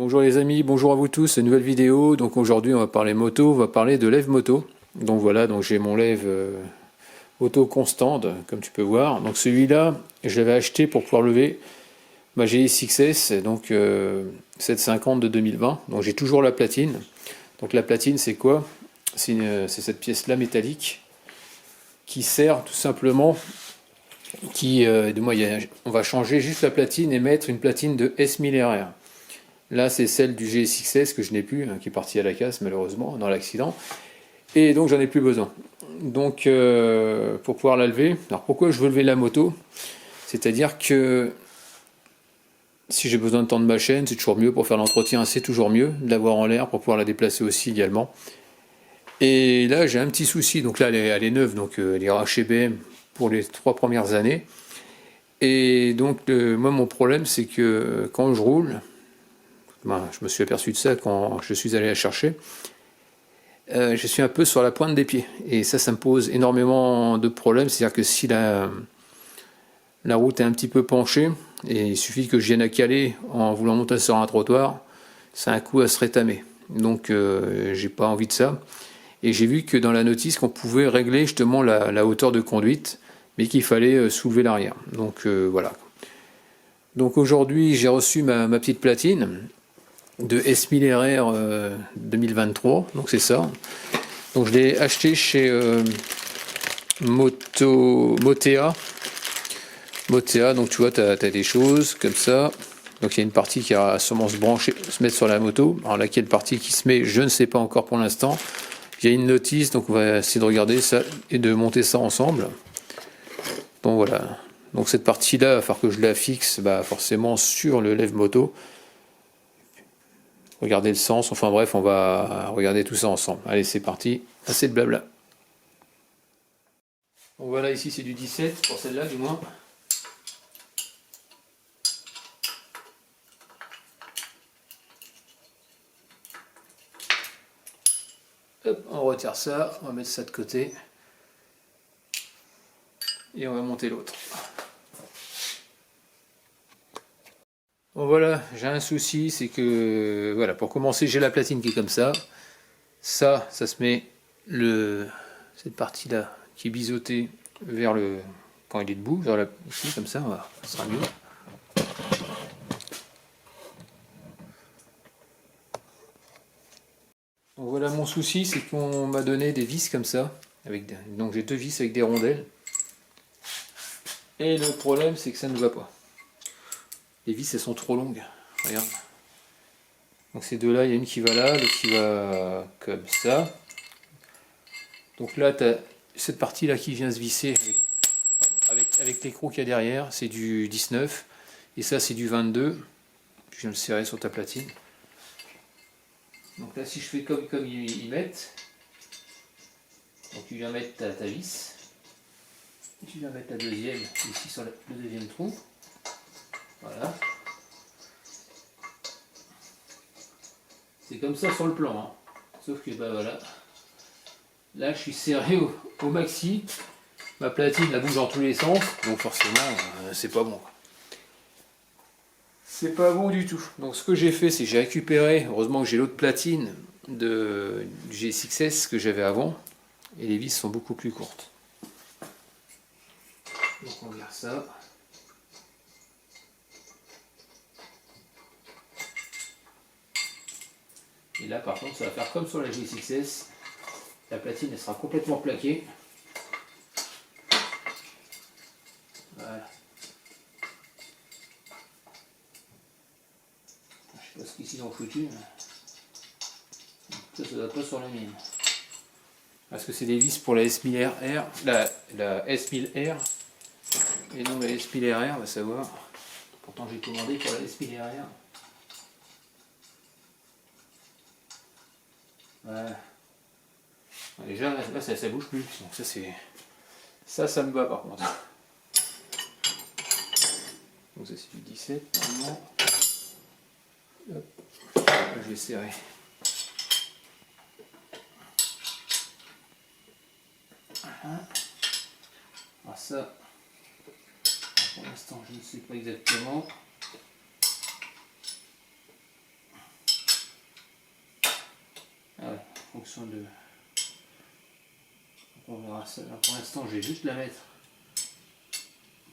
Bonjour les amis, bonjour à vous tous, nouvelle vidéo. Donc aujourd'hui on va parler moto, on va parler de lève moto. Donc voilà, donc j'ai mon lève auto constante comme tu peux voir. Donc celui-là, je l'avais acheté pour pouvoir lever ma GSX-S, donc 750 de 2020. Donc j'ai toujours la platine. Donc la platine c'est quoi? C'est cette pièce-là métallique qui sert tout simplement, on va changer juste la platine et mettre une platine de S1000RR. Là, c'est celle du GSX-S que je n'ai plus, qui est partie à la casse malheureusement dans l'accident. Et donc, j'en ai plus besoin. Donc, pour pouvoir la lever. Alors, pourquoi je veux lever la moto? C'est-à-dire que si j'ai besoin de temps de ma chaîne, c'est toujours mieux. Pour faire l'entretien, c'est toujours mieux de l'avoir en l'air pour pouvoir la déplacer aussi également. Et là, j'ai un petit souci. Donc là, elle est neuve, donc elle ira chez BM pour les 3 premières années. Et donc, moi, mon problème, c'est que quand je roule, je me suis aperçu de ça quand je suis allé la chercher. Je suis un peu sur la pointe des pieds. Et ça me pose énormément de problèmes. C'est-à-dire que si la route est un petit peu penchée, et il suffit que je vienne à caler en voulant monter sur un trottoir, c'est un coup à se rétamer. Donc j'ai pas envie de ça. Et j'ai vu que dans la notice qu'on pouvait régler justement la hauteur de conduite, mais qu'il fallait soulever l'arrière. Donc voilà. Donc aujourd'hui j'ai reçu ma petite platine de S1000RR 2023, donc c'est ça. Donc je l'ai acheté chez Motea. Donc tu vois, tu as des choses comme ça. Donc il y a une partie qui va sûrement se mettre sur la moto. Alors laquelle partie qui se met, je ne sais pas encore pour l'instant. Il y a une notice, donc on va essayer de regarder ça et de monter ça ensemble. Donc voilà. Donc cette partie-là, il va falloir que je la fixe forcément sur le lève moto. Regarder le sens, enfin bref, on va regarder tout ça ensemble. Allez, c'est parti, assez de blabla. Donc voilà, ici c'est du 17, pour celle-là du moins. Hop, on retire ça, on va mettre ça de côté. Et on va monter l'autre. Bon voilà, j'ai un souci, c'est que, voilà, pour commencer, j'ai la platine qui est comme ça. Ça se met, cette partie-là qui est biseautée vers quand il est debout, vers ici, comme ça, ça sera mieux. Donc voilà, mon souci, c'est qu'on m'a donné des vis comme ça, donc j'ai 2 vis avec des rondelles. Et le problème, c'est que ça ne va pas. Les vis, elles sont trop longues, regarde. Donc ces deux-là, il y a une qui va là, l'autre qui va comme ça. Donc là, tu as cette partie-là qui vient se visser avec l'écrou qu'il y a derrière, c'est du 19. Et ça, c'est du 22. Je viens le serrer sur ta platine. Donc là, si je fais comme ils mettent, donc tu viens mettre ta vis. Et tu viens mettre la deuxième ici sur le deuxième trou. Voilà. C'est comme ça sur le plan, hein. Sauf que voilà. Là je suis serré au maxi. Ma platine la bouge dans tous les sens. Donc forcément c'est pas bon. C'est pas bon du tout. Donc ce que j'ai fait, c'est que j'ai récupéré, heureusement que j'ai l'autre platine du GSX-S que j'avais avant. Et les vis sont beaucoup plus courtes. Donc on vire ça. Et là par contre ça va faire comme sur la GSX-S. La platine elle sera complètement plaquée. Voilà. Je sais pas ce qu'ici ils ont foutu. Ça doit pas sur la mienne. Parce que c'est des vis pour la S1000RR, la S1000R. Et non la S1000RR, on va savoir. Pourtant j'ai commandé pour la S1000RR. Voilà. Déjà là ça bouge plus. Donc ça me va par contre. Donc ça c'est du 17 normalement. Hop. Je vais serrer. Voilà. Alors ça, pour l'instant je ne sais pas exactement. fonction de... On verra ça. Là, pour l'instant, je vais juste la mettre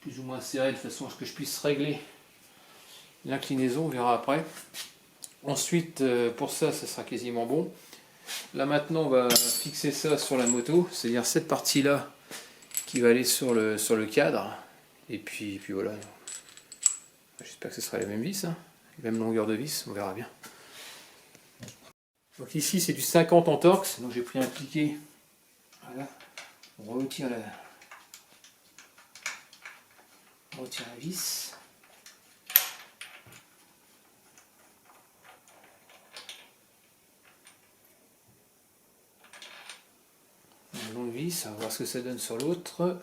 plus ou moins serrée de façon à ce que je puisse régler l'inclinaison, on verra après. Ensuite, pour ça, ça sera quasiment bon. Là maintenant, on va fixer ça sur la moto, c'est-à-dire cette partie-là qui va aller sur le cadre. Et puis voilà. J'espère que ce sera les mêmes vis, hein. Les mêmes longueurs de vis, on verra bien. Donc ici, c'est du 50 en torx, donc j'ai pris un cliquet. Voilà. On retire la vis. Une longue vis, on va voir ce que ça donne sur l'autre.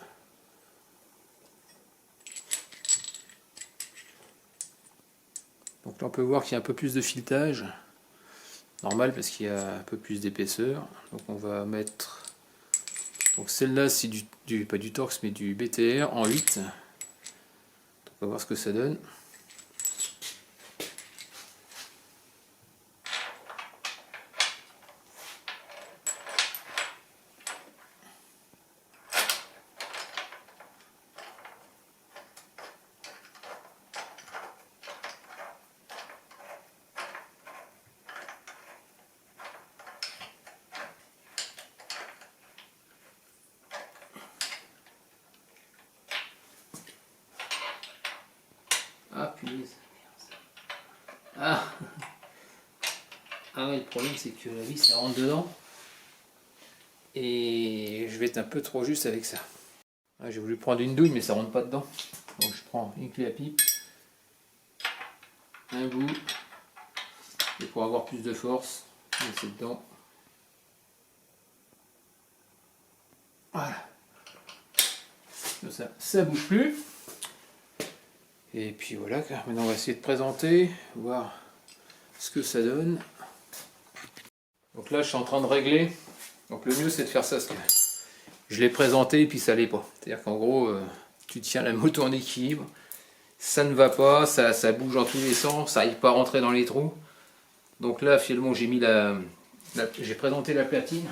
Donc là on peut voir qu'il y a un peu plus de filetage. Normal parce qu'il y a un peu plus d'épaisseur. Donc on va mettre... Donc celle-là c'est pas du torx mais du BTR en 8. Donc on va voir ce que ça donne. Ah punaise. Ah ouais, le problème c'est que la vis ça rentre dedans. Et je vais être un peu trop juste avec ça. Ah, j'ai voulu prendre une douille mais ça rentre pas dedans. Donc je prends une clé à pipe. Un bout. Et pour avoir plus de force, je mets ça dedans. Voilà. Comme ça bouge plus. Et puis voilà, maintenant on va essayer de présenter, voir ce que ça donne. Donc là je suis en train de régler. Donc le mieux c'est de faire ça, parce que je l'ai présenté et puis ça l'est pas. C'est-à-dire qu'en gros, tu tiens la moto en équilibre, ça ne va pas, ça bouge dans tous les sens, ça n'arrive pas à rentrer dans les trous. Donc là finalement j'ai mis j'ai présenté la platine.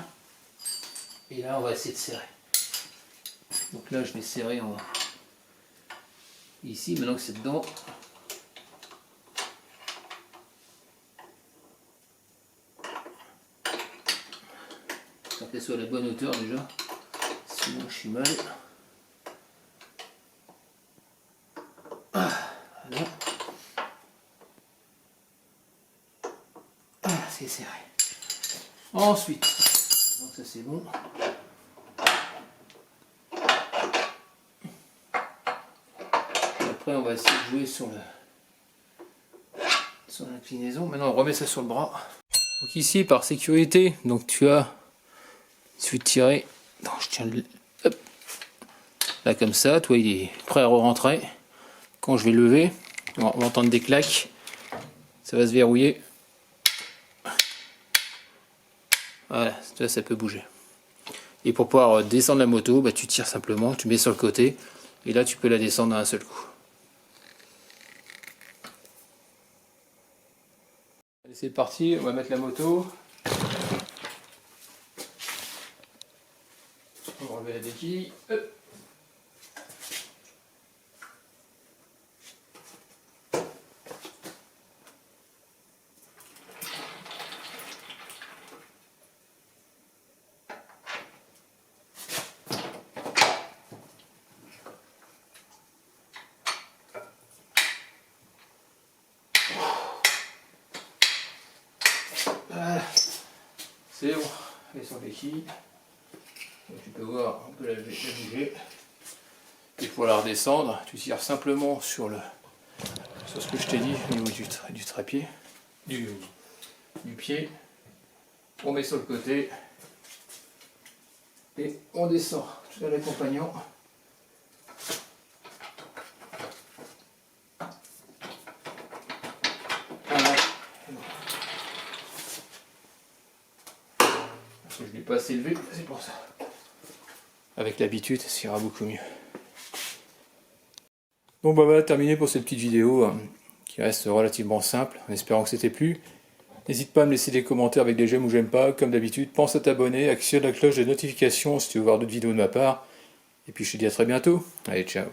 Et là on va essayer de serrer. Donc là je vais serrer ici, maintenant que c'est dedans. Faut qu'elle soit à la bonne hauteur déjà, sinon je suis mal. Voilà. C'est serré. Ensuite, donc ça c'est bon. Après on va essayer de jouer sur l'inclinaison. Maintenant on remet ça sur le bras. Donc ici par sécurité, donc tu as, il suffit de tirer. Non, je tiens hop, là comme ça, toi il est prêt à re-rentrer. Quand je vais lever, on va entendre des claques, ça va se verrouiller. Voilà, ça peut bouger. Et pour pouvoir descendre la moto, bah, tu tires simplement, tu mets sur le côté, et là tu peux la descendre d'un seul coup. Allez, c'est parti, on va mettre la moto. On va enlever la béquille. Hop. Voilà. C'est bon, elle est sur béquille. Donc tu peux voir, on peut la bouger. Et pour la redescendre, tu tires simplement sur ce que je t'ai dit au niveau du trépied, du pied. On met sur le côté et on descend tout à l'accompagnant. Voilà. Parce que je ne l'ai pas assez élevé, c'est pour ça. Avec l'habitude, ça ira beaucoup mieux. Bon bah voilà, terminé pour cette petite vidéo qui reste relativement simple, en espérant que c'était plu. N'hésite pas à me laisser des commentaires avec des j'aime ou j'aime pas. Comme d'habitude, pense à t'abonner, actionne la cloche des notifications si tu veux voir d'autres vidéos de ma part. Et puis je te dis à très bientôt. Allez, ciao.